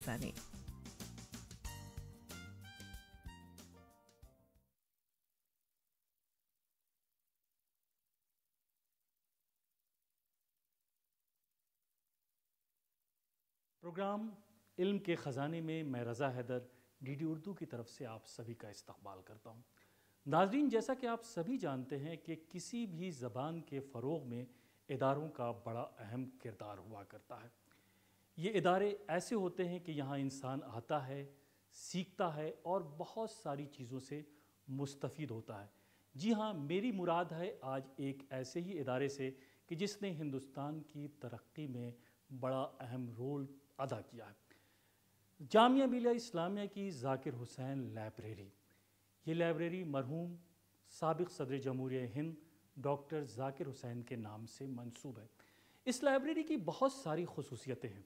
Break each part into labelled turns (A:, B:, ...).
A: خزانے۔
B: پروگرام علم کے خزانے میں میں رضا حیدر ڈی ڈی اردو کی طرف سے آپ سبھی کا استقبال کرتا ہوں۔ ناظرین، جیسا کہ آپ سبھی جانتے ہیں کہ کسی بھی زبان کے فروغ میں اداروں کا بڑا اہم کردار ہوا کرتا ہے۔ یہ ادارے ایسے ہوتے ہیں کہ یہاں انسان آتا ہے، سیکھتا ہے اور بہت ساری چیزوں سے مستفید ہوتا ہے۔ جی ہاں، میری مراد ہے آج ایک ایسے ہی ادارے سے کہ جس نے ہندوستان کی ترقی میں بڑا اہم رول ادا کیا ہے۔ جامعہ ملیہ اسلامیہ کی ذاکر حسین لائبریری۔ یہ لائبریری مرحوم سابق صدر جمہوریہ ہند ڈاکٹر ذاکر حسین کے نام سے منسوب ہے۔ اس لائبریری کی بہت ساری خصوصیتیں ہیں،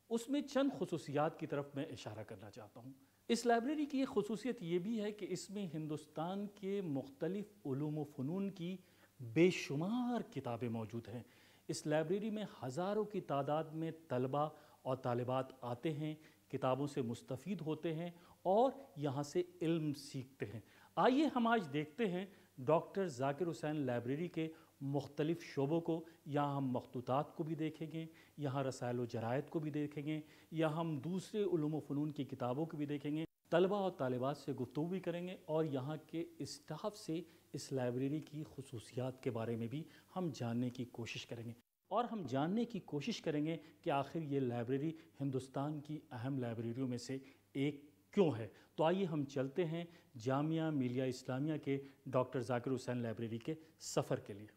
B: اس میں چند خصوصیات کی طرف میں اشارہ کرنا چاہتا ہوں۔ اس لائبریری کی ایک خصوصیت یہ بھی ہے کہ اس میں ہندوستان کے مختلف علوم و فنون کی بے شمار کتابیں موجود ہیں۔ اس لائبریری میں ہزاروں کی تعداد میں طلباء اور طالبات آتے ہیں، کتابوں سے مستفید ہوتے ہیں اور یہاں سے علم سیکھتے ہیں۔ آئیے ہم آج دیکھتے ہیں ڈاکٹر ذاکر حسین لائبریری کے مختلف شعبوں کو۔ یہاں ہم مخطوطات کو بھی دیکھیں گے، یہاں رسائل و جرائد کو بھی دیکھیں گے، یہاں ہم دوسرے علوم و فنون کی کتابوں کو بھی دیکھیں گے، طلباء اور طالبات سے گفتگو بھی کریں گے اور یہاں کے اسٹاف سے اس لائبریری کی خصوصیات کے بارے میں بھی ہم جاننے کی کوشش کریں گے، اور ہم جاننے کی کوشش کریں گے کہ آخر یہ لائبریری ہندوستان کی اہم لائبریریوں میں سے ایک کیوں ہے۔ تو آئیے ہم چلتے ہیں جامعہ ملیہ اسلامیہ کے ڈاکٹر ذاکر حسین لائبریری کے سفر کے لیے۔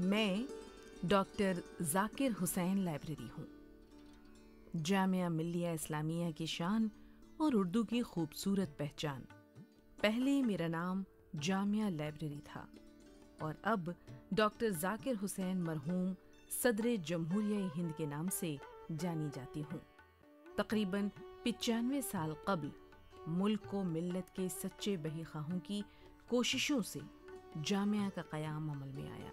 A: میں ڈاکٹر ذاکر حسین لائبریری ہوں۔ جامعہ ملیہ اسلامیہ کی شان اور اردو کی خوبصورت پہچان۔ پہلے میرا نام جامعہ لائبریری تھا اور اب ڈاکٹر ذاکر حسین مرحوم صدر جمہوریہ ہند کے نام سے جانی جاتی ہوں۔ تقریباً 95 سال قبل ملک و ملت کے سچے بہی خواہوں کی کوششوں سے جامعہ کا قیام عمل میں آیا۔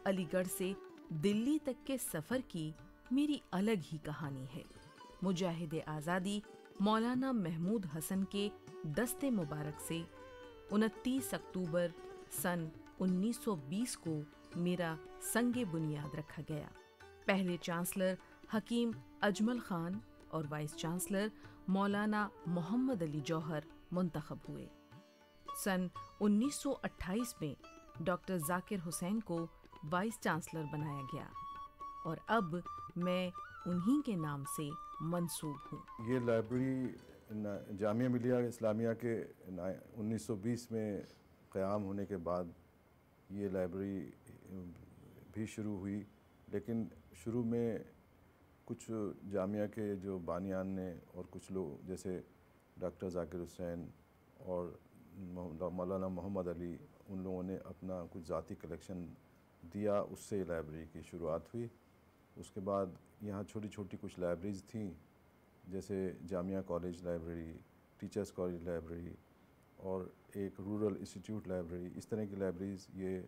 A: علی گڑھ سے دلی تک کے سفر کی میری الگ ہی کہانی ہے۔ مجاہد آزادی مولانا محمود حسن کے دست مبارک سے 29 اکتوبر سن 1920 کو میرا سنگ بنیاد رکھا گیا۔ پہلے چانسلر حکیم اجمل خان اور وائس چانسلر مولانا محمد علی جوہر منتخب ہوئے۔ سن 1928 میں ڈاکٹر ذاکر حسین کو وائس چانسلر بنایا گیا اور اب میں انہی کے نام سے منسوب ہوں۔
C: یہ لائبریری جامعہ ملیہ اسلامیہ کے 1920 میں قیام ہونے کے بعد یہ لائبریری بھی شروع ہوئی، لیکن شروع میں کچھ جامعہ کے جو بانیان نے اور کچھ لوگ جیسے ڈاکٹر ذاکر حسین اور مولانا محمد علی، ان لوگوں نے اپنا کچھ ذاتی کلیکشن دیا، اس سے لائبریری کی شروعات ہوئی۔ اس کے بعد یہاں چھوٹی چھوٹی کچھ لائبریریز تھیں، جیسے Jamia college library, teachers college library اور ایک رورل انسٹیٹیوٹ لائبریری۔ اس طرح کی لائبریریز یہ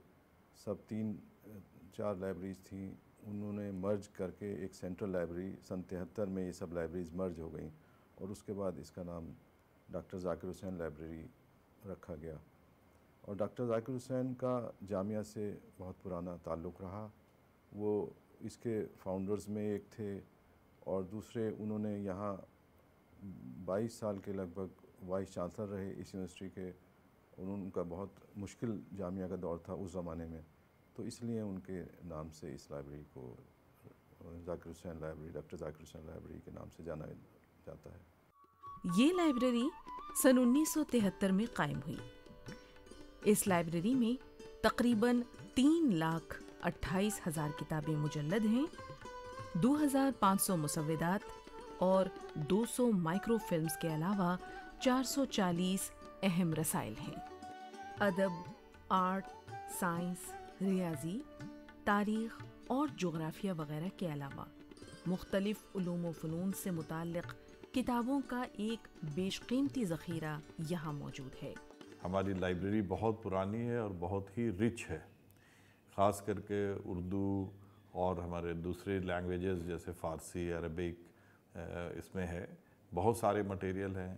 C: سب 3-4 لائبریریز تھیں، انہوں نے مرج کر کے ایک سینٹرل لائبریری سن 73 میں یہ سب لائبریریز مرج ہو گئیں اور اس کے بعد اس کا نام ڈاکٹر ذاکر حسین لائبریری رکھا گیا۔ اور ڈاکٹر ذاکر حسین کا جامعہ سے بہت پرانا تعلق رہا، وہ اس کے فاؤنڈرز میں ایک تھے اور دوسرے انہوں نے یہاں 22 سال کے لگ بھگ وائس چانسلر رہے اس یونیورسٹی کے، اور ان کا بہت مشکل جامعہ کا دور تھا اس زمانے میں، تو اس لیے ان کے نام سے اس لائبریری کو ذاکر حسین لائبریری، ڈاکٹر ذاکر حسین لائبریری کے نام سے جانا جاتا ہے۔
A: یہ لائبریری سن 1973 میں قائم ہوئی۔ اس لائبریری میں تقریباً 3,28,000 کتابیں مجلد ہیں، 2,500 مسودات اور 200 مائکرو فلمز کے علاوہ 440 اہم رسائل ہیں۔ ادب، آرٹ، سائنس، ریاضی، تاریخ اور جغرافیہ وغیرہ کے علاوہ مختلف علوم و فنون سے متعلق کتابوں کا ایک بیش قیمتی ذخیرہ یہاں موجود ہے۔
D: ہماری لائبریری بہت پرانی ہے اور بہت ہی رچ ہے، خاص کر کے اردو اور ہمارے دوسرے لینگویجز جیسے فارسی، عربک، اس میں ہے. بہت سارے مٹیریل ہیں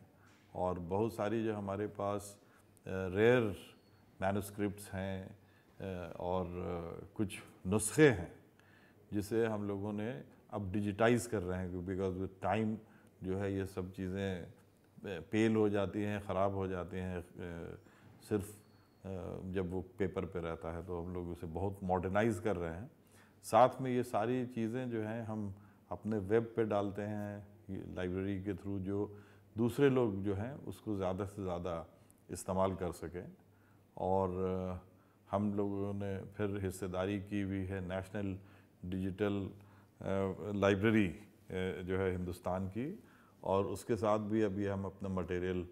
D: اور بہت ساری جو ہمارے پاس ریئر مینوسکرپٹس ہیں اور کچھ نسخے ہیں جسے ہم لوگوں نے اب ڈیجیٹائز کر رہے ہیں، بیکاز وتھ ٹائم جو ہے یہ سب چیزیں پیل ہو جاتی ہیں، خراب ہو جاتی ہیں صرف جب وہ پیپر پہ رہتا ہے، تو ہم لوگ اسے بہت ماڈرنائز کر رہے ہیں. ساتھ میں یہ ساری چیزیں جو ہیں ہم اپنے ویب پہ ڈالتے ہیں لائبریری کے تھرو، جو دوسرے لوگ جو ہیں اس کو زیادہ سے زیادہ استعمال کر سکیں. اور ہم لوگوں نے پھر حصہ داری کی ہوئی ہے نیشنل ڈیجیٹل لائبریری جو ہے ہندوستان کی، اور اس کے ساتھ بھی ابھی ہم اپنا مٹیریل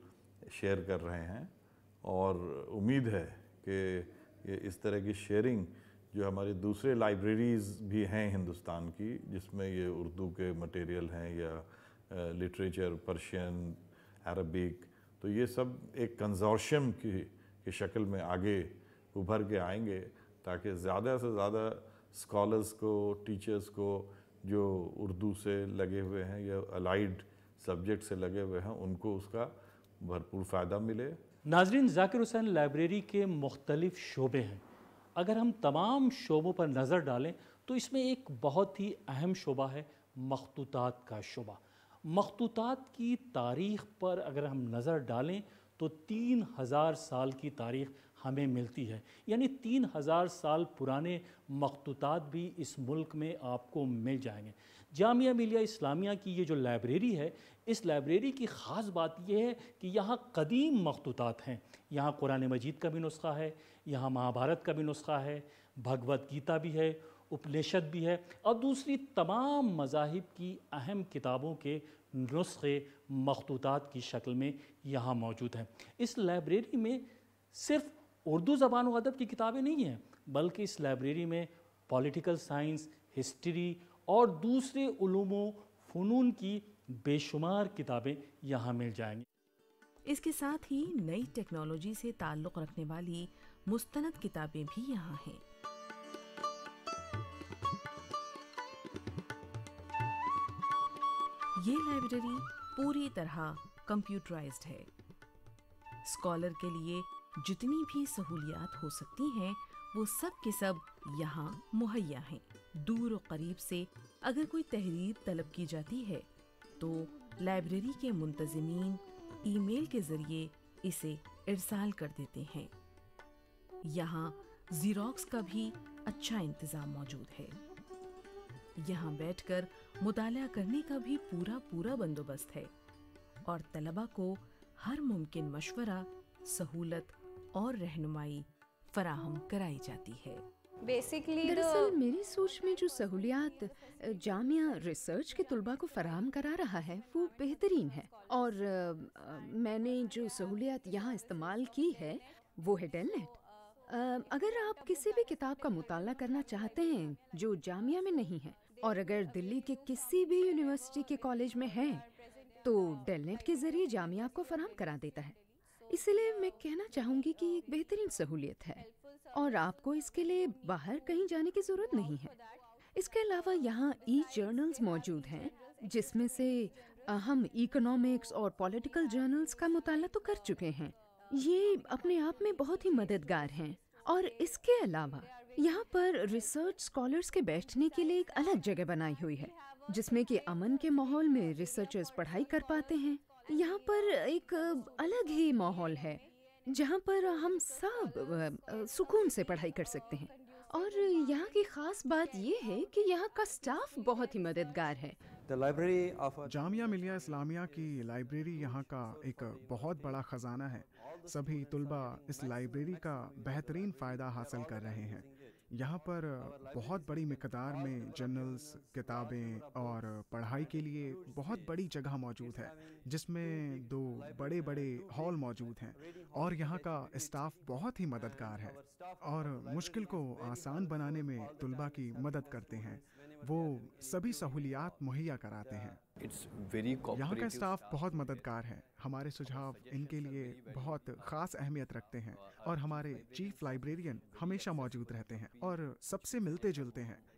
D: شیئر کر رہے ہیں. اور امید ہے کہ اس طرح کی شیئرنگ جو ہماری دوسرے لائبریریز بھی ہیں ہندوستان کی، جس میں یہ اردو کے مٹیریل ہیں یا لٹریچر، پرشین، عربک، تو یہ سب ایک کنزورشیم کی شکل میں آگے ابھر کے آئیں گے، تاکہ زیادہ سے زیادہ اسکالرس کو، ٹیچرس کو جو اردو سے لگے ہوئے ہیں یا الائیڈ سبجیکٹ سے لگے ہوئے ہیں، ان کو اس کا بھرپور فائدہ ملے.
B: ناظرین، ذاکر حسین لائبریری کے مختلف شعبے ہیں. اگر ہم تمام شعبوں پر نظر ڈالیں تو اس میں ایک بہت ہی اہم شعبہ ہے مخطوطات کا شعبہ. مخطوطات کی تاریخ پر اگر ہم نظر ڈالیں تو 3000 سال کی تاریخ ہمیں ملتی ہے، یعنی 3000 سال پرانے مخطوطات بھی اس ملک میں آپ کو مل جائیں گے. جامعہ ملیہ اسلامیہ کی یہ جو لائبریری ہے، اس لائبریری کی خاص بات یہ ہے کہ یہاں قدیم مخطوطات ہیں. یہاں قرآن مجید کا بھی نسخہ ہے، یہاں مہابھارت کا بھی نسخہ ہے، بھگوت گیتا بھی ہے، اپنشد بھی ہے، اور دوسری تمام مذاہب کی اہم کتابوں کے نسخے مخطوطات کی شکل میں یہاں موجود ہیں. اس لائبریری میں صرف اردو زبان و ادب کی کتابیں نہیں ہیں، بلکہ اس لائبریری میں پولیٹیکل سائنس، ہسٹری اور دوسرے علوم و فنون کی بے شمار کتابیں یہاں مل جائیں گی.
A: اس کے ساتھ ہی نئی ٹیکنالوجی سے تعلق رکھنے والی مستند کتابیں بھی یہاں ہیں. یہ لائبریری پوری طرح کمپیوٹرائزڈ ہے. اسکالر کے لیے جتنی بھی سہولیات ہو سکتی ہیں وہ سب کے سب یہاں مہیا ہیں. دور و قریب سے اگر کوئی تحریر طلب کی جاتی ہے تو لائبریری کے منتظمین ای میل کے ذریعے اسے ارسال کر دیتے ہیں. یہاں زیروکس کا بھی اچھا انتظام موجود ہے. یہاں بیٹھ کر مطالعہ کرنے کا بھی پورا بندوبست ہے اور طلباء کو ہر ممکن مشورہ، سہولت اور رہنمائی فراہم کرائی جاتی ہے.
E: دراصل میری سوچ میں جو سہولیات جامعہ ریسرچ کے طلباء کو فراہم کرا رہا ہے وہ بہترین ہے، اور میں نے جو سہولیات یہاں استعمال کی ہے وہ ہے ڈیل نیٹ. اگر آپ کسی بھی کتاب کا مطالعہ کرنا چاہتے ہیں جو جامعہ میں نہیں ہے، اور اگر دلی کے کسی بھی یونیورسٹی کے کالج میں ہے، تو ڈیل نیٹ کے ذریعے جامعہ آپ کو فراہم کرا دیتا ہے. اسی لیے میں کہنا چاہوں گی کہ یہ ایک بہترین سہولیت ہے اور آپ کو اس کے لیے باہر کہیں جانے کی ضرورت نہیں ہے. اس کے علاوہ یہاں ای جرنلز موجود ہیں، جس میں سے ہم اکنامکس اور پولیٹیکل جرنلز کا مطالعہ تو کر چکے ہیں. یہ اپنے آپ میں بہت ہی مددگار ہیں. اور اس کے علاوہ یہاں پر ریسرچ اسکالرس کے بیٹھنے کے لیے ایک الگ جگہ بنائی ہوئی ہے، جس میں کہ امن کے ماحول میں ریسرچرز پڑھائی کر پاتے ہیں. یہاں پر ایک الگ ہی ماحول ہے جہاں پر ہم سب سکون سے پڑھائی کر سکتے ہیں. اور یہاں کی خاص بات یہ ہے کہ یہاں کا سٹاف بہت ہی مددگار ہے.
F: جامعہ ملیہ اسلامیہ کی لائبریری یہاں کا ایک بہت بڑا خزانہ ہے. سبھی طلباء اس لائبریری کا بہترین فائدہ حاصل کر رہے ہیں. یہاں پر بہت بڑی مقدار میں جرنلز، کتابیں اور پڑھائی کے لیے بہت بڑی جگہ موجود ہے، جس میں 2 بڑے ہال موجود ہیں. اور یہاں کا اسٹاف بہت ہی مددگار ہے اور مشکل کو آسان بنانے میں طلباء کی مدد کرتے ہیں. وہ سبھی سہولیات مہیا کراتے ہیں. یہاں کا اسٹاف بہت مددگار ہے. ہمارے سجھاؤ ان کے لیے بہت خاص اہمیت رکھتے ہیں اور ہمارے چیف لائبریرین ہمیشہ موجود رہتے ہیں اور سب سے ملتے جلتے ہیں.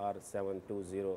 G: R720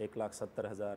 G: 1,70,000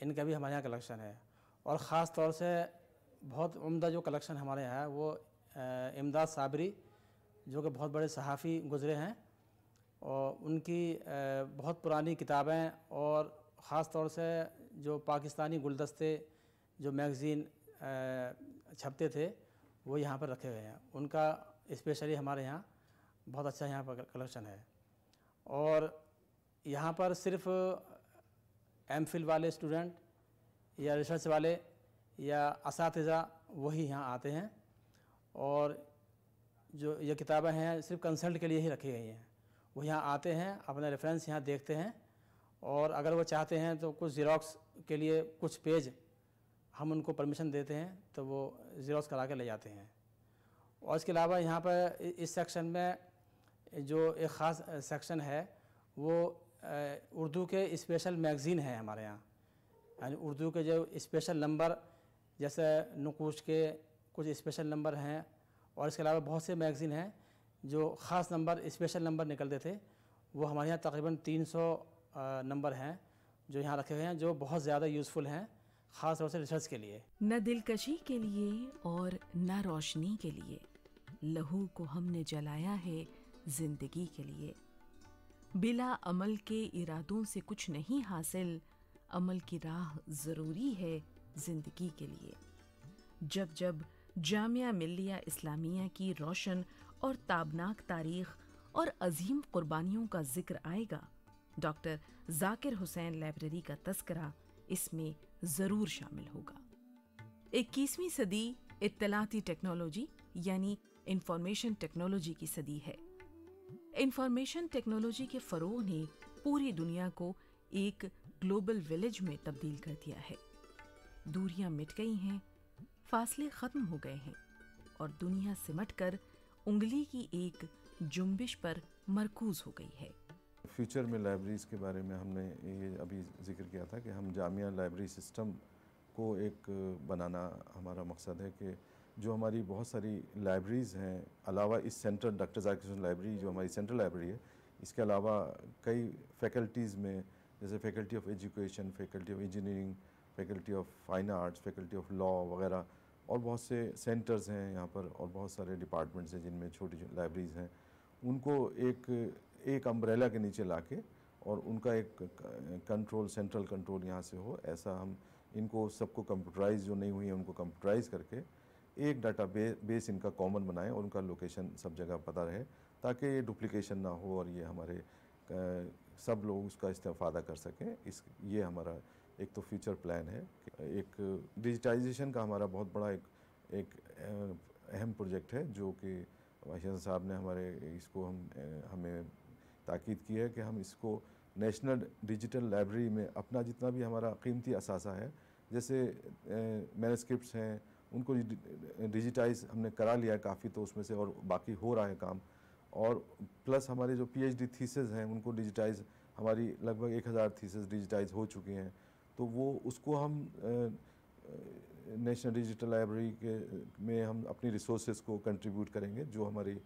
H: ان کا بھی ہمارے یہاں کلیکشن ہے. اور خاص طور سے بہت عمدہ جو کلیکشن ہمارے یہاں ہے وہ امداد صابری جو کہ بہت بڑے صحافی گزرے ہیں، اور ان کی بہت پرانی کتابیں اور خاص طور سے جو پاکستانی گلدستے جو میگزین چھپتے تھے وہ یہاں پر رکھے ہوئے ہیں. ان کا اسپیشلی ہمارے یہاں بہت اچھا یہاں پر کلیکشن ہے. اور یہاں پر صرف ایم فل والے اسٹوڈنٹ یا ریسرچ والے یا اساتذہ وہی یہاں آتے ہیں، اور جو یہ کتابیں ہیں صرف کنسلٹ کے لیے ہی رکھی گئی ہیں. وہ یہاں آتے ہیں، اپنا ریفرنس یہاں دیکھتے ہیں، اور اگر وہ چاہتے ہیں تو کچھ زیروکس کے لیے کچھ پیج ہم ان کو پرمیشن دیتے ہیں تو وہ زیروکس کرا کے لے جاتے ہیں. اور اس کے علاوہ یہاں پر اس سیکشن میں جو ایک خاص سیکشن ہے وہ اردو کے اسپیشل میگزین ہیں ہمارے یہاں. یعنی اردو کے جو اسپیشل نمبر جیسے نقوش کے کچھ اسپیشل نمبر ہیں، اور اس کے علاوہ بہت سے میگزین ہیں جو خاص نمبر اسپیشل نمبر نکلتے تھے. وہ ہمارے یہاں تقریباً 300 نمبر ہیں جو یہاں رکھے ہوئے ہیں، جو بہت زیادہ یوزفل ہیں خاص طور سے ریسرچ کے لیے.
A: نہ دلکشی کے لیے اور نہ روشنی کے لیے، لہو کو ہم نے جلایا ہے زندگی کے لیے. بلا عمل کے ارادوں سے کچھ نہیں حاصل، عمل کی راہ ضروری ہے زندگی کے لیے. جب جب جامعہ ملیہ اسلامیہ کی روشن اور تابناک تاریخ اور عظیم قربانیوں کا ذکر آئے گا، ڈاکٹر ذاکر حسین لائبریری کا تذکرہ اس میں ضرور شامل ہوگا. 21ویں صدی اطلاعاتی ٹیکنالوجی یعنی انفارمیشن ٹیکنالوجی کی صدی ہے. انفارمیشن ٹیکنالوجی کے فروغ نے پوری دنیا کو ایک گلوبل ولیج میں تبدیل کر دیا ہے. دوریاں مٹ گئی ہیں، فاصلے ختم ہو گئے ہیں، اور دنیا سمٹ کر انگلی کی ایک جنبش پر مرکوز ہو گئی ہے.
C: فیوچر میں لائبریریز کے بارے میں ہم نے یہ ابھی ذکر کیا تھا کہ ہم جامعہ لائبریری سسٹم کو ایک بنانا ہمارا مقصد ہے کہ جو ہماری بہت ساری لائبریریز ہیں، علاوہ اس سینٹر ڈاکٹر ذاکر حسین لائبریری جو ہماری سینٹرل لائبریری ہے، اس کے علاوہ کئی فیکلٹیز میں جیسے faculty of education, faculty of engineering, faculty of fine arts, faculty of law وغیرہ، اور بہت سے سینٹرز ہیں یہاں پر، اور بہت سارے ڈپارٹمنٹس ہیں جن میں چھوٹی لائبریریز ہیں. ان کو ایک امبریلا کے نیچے لا کے اور ان کا ایک کنٹرول، سینٹرل کنٹرول یہاں سے ہو، ایسا ہم ان کو سب کو کمپیوٹرائز جو نہیں ہوئی ہیں ان کو کمپیوٹرائز کر کے ایک ڈاٹا بیس ان کا کامن بنائیں، اور ان کا لوکیشن سب جگہ پتہ رہے تاکہ یہ ڈپلیکیشن نہ ہو اور یہ ہمارے سب لوگ اس کا استفادہ کر سکیں. یہ ہمارا ایک تو فیوچر پلان ہے. ایک ڈیجیٹائزیشن کا ہمارا بہت بڑا ایک اہم پروجیکٹ ہے جو کہ واشنگٹن صاحب نے اس کو ہمیں تاکید کی ہے کہ ہم اس کو نیشنل ڈیجیٹل لائبریری میں اپنا جتنا بھی ہمارا قیمتی اثاثہ ہے، جیسے مینuscripts ہیں، ان کو ڈیجیٹائز ہم نے کرا لیا ہے کافی، تو اس میں سے اور باقی ہو رہا ہے کام. اور پلس ہمارے جو پی ایچ ڈی تھیسز ہیں ان کو ڈیجیٹائز، ہماری لگ بھگ 1000 تھیسز ڈیجیٹائز ہو چکی ہیں. تو وہ اس کو ہم نیشنل ڈیجیٹل لائبریری میں ہم اپنی ریسورسز کو کنٹریبیوٹ کریں گے، جو ہماری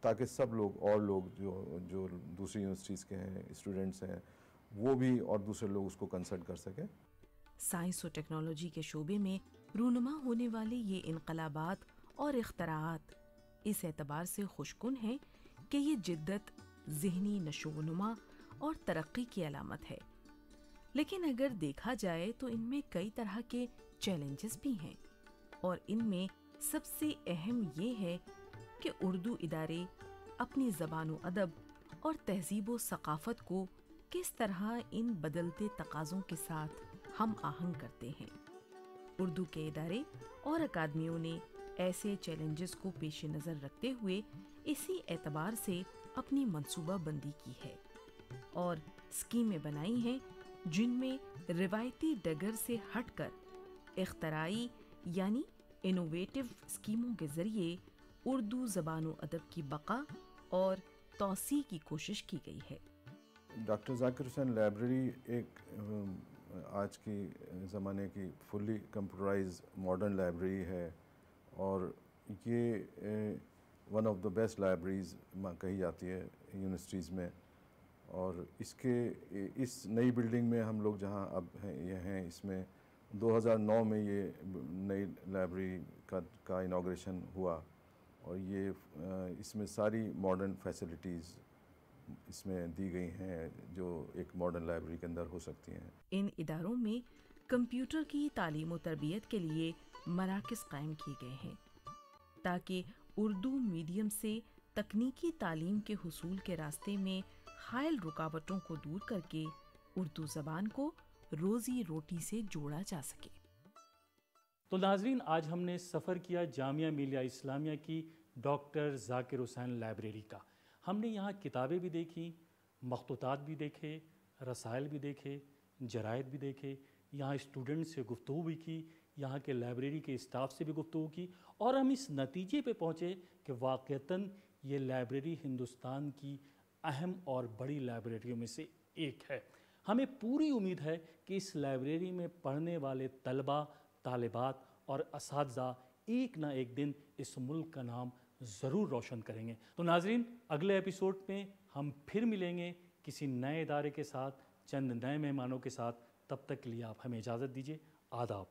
C: تاکہ سب لوگ اور لوگ جو دوسری یونیورسٹیز کے ہیں، اسٹوڈنٹس ہیں، وہ بھی اور دوسرے لوگ اس کو کنسلٹ کر سکیں.
A: سائنس و ٹیکنالوجی کے شعبے میں رونما ہونے والے یہ انقلابات اور اختراعات اس اعتبار سے خوشکن ہیں کہ یہ جدت، ذہنی نشو و نما اور ترقی کی علامت ہے. لیکن اگر دیکھا جائے تو ان میں کئی طرح کے چیلنجز بھی ہیں، اور ان میں سب سے اہم یہ ہے کہ اردو ادارے اپنی زبان و ادب اور تہذیب و ثقافت کو کس طرح ان بدلتے تقاضوں کے ساتھ ہم آہنگ کرتے ہیں. اردو کے ادارے اور اکادمیوں نے ایسے چیلنجز کو پیش نظر رکھتے ہوئے اسی اعتبار سے اپنی منصوبہ بندی کی ہے اور اسکیمیں بنائی ہیں جن میں روایتی ڈگر سے ہٹ کر اختراعی یعنی انوویٹو اسکیموں کے ذریعے اردو زبان و ادب کی بقا اور توسیع کی کوشش کی گئی ہے.
C: ڈاکٹر ذاکر حسین لائبریری ایک آج کی زمانے کی فلی کمپیوٹرائز ماڈرن لائبریری ہے، اور یہ one of the best libraries کہی جاتی ہے یونیورسٹیز میں. اور اس نئی بلڈنگ میں ہم لوگ جہاں اب ہیں اس میں 2009 میں یہ نئی لائبریری کا انوگریشن ہوا، اور یہ اس میں ساری ماڈرن فیسلٹیز اس میں دی گئی ہیں جو ایک ماڈرن لائبریری کے اندر ہو سکتی ہیں۔
A: ان اداروں میں کمپیوٹر کی تعلیم و تربیت کے لیے مراکز قائم کیے گئے ہیں تاکہ اردو میڈیم سے تکنیکی تعلیم کے حصول کے راستے میں حائل رکاوٹوں کو دور کر کے اردو زبان کو روزی روٹی سے جوڑا جا سکے۔
B: تو ناظرین، آج ہم نے سفر کیا جامعہ ملیہ اسلامیہ کی ڈاکٹر ذاکر حسین لائبریری کا۔ ہم نے یہاں کتابیں بھی دیکھیں، مخطوطات بھی دیکھے، رسائل بھی دیکھے، جرائد بھی دیکھے، یہاں اسٹوڈنٹ سے گفتگو بھی کی، یہاں کے لائبریری کے اسٹاف سے بھی گفتگو کی، اور ہم اس نتیجے پہ پہنچے کہ واقعتاً یہ لائبریری ہندوستان کی اہم اور بڑی لائبریریوں میں سے ایک ہے۔ ہمیں پوری امید ہے کہ اس لائبریری میں پڑھنے والے طلباء، طالبات اور اساتذہ ایک نہ ایک دن اس ملک کا نام ضرور روشن کریں گے۔ تو ناظرین، اگلے ایپیسوڈ میں ہم پھر ملیں گے کسی نئے ادارے کے ساتھ، چند نئے مہمانوں کے ساتھ۔ تب تک کے لیے آپ ہمیں اجازت دیجیے۔ آداب۔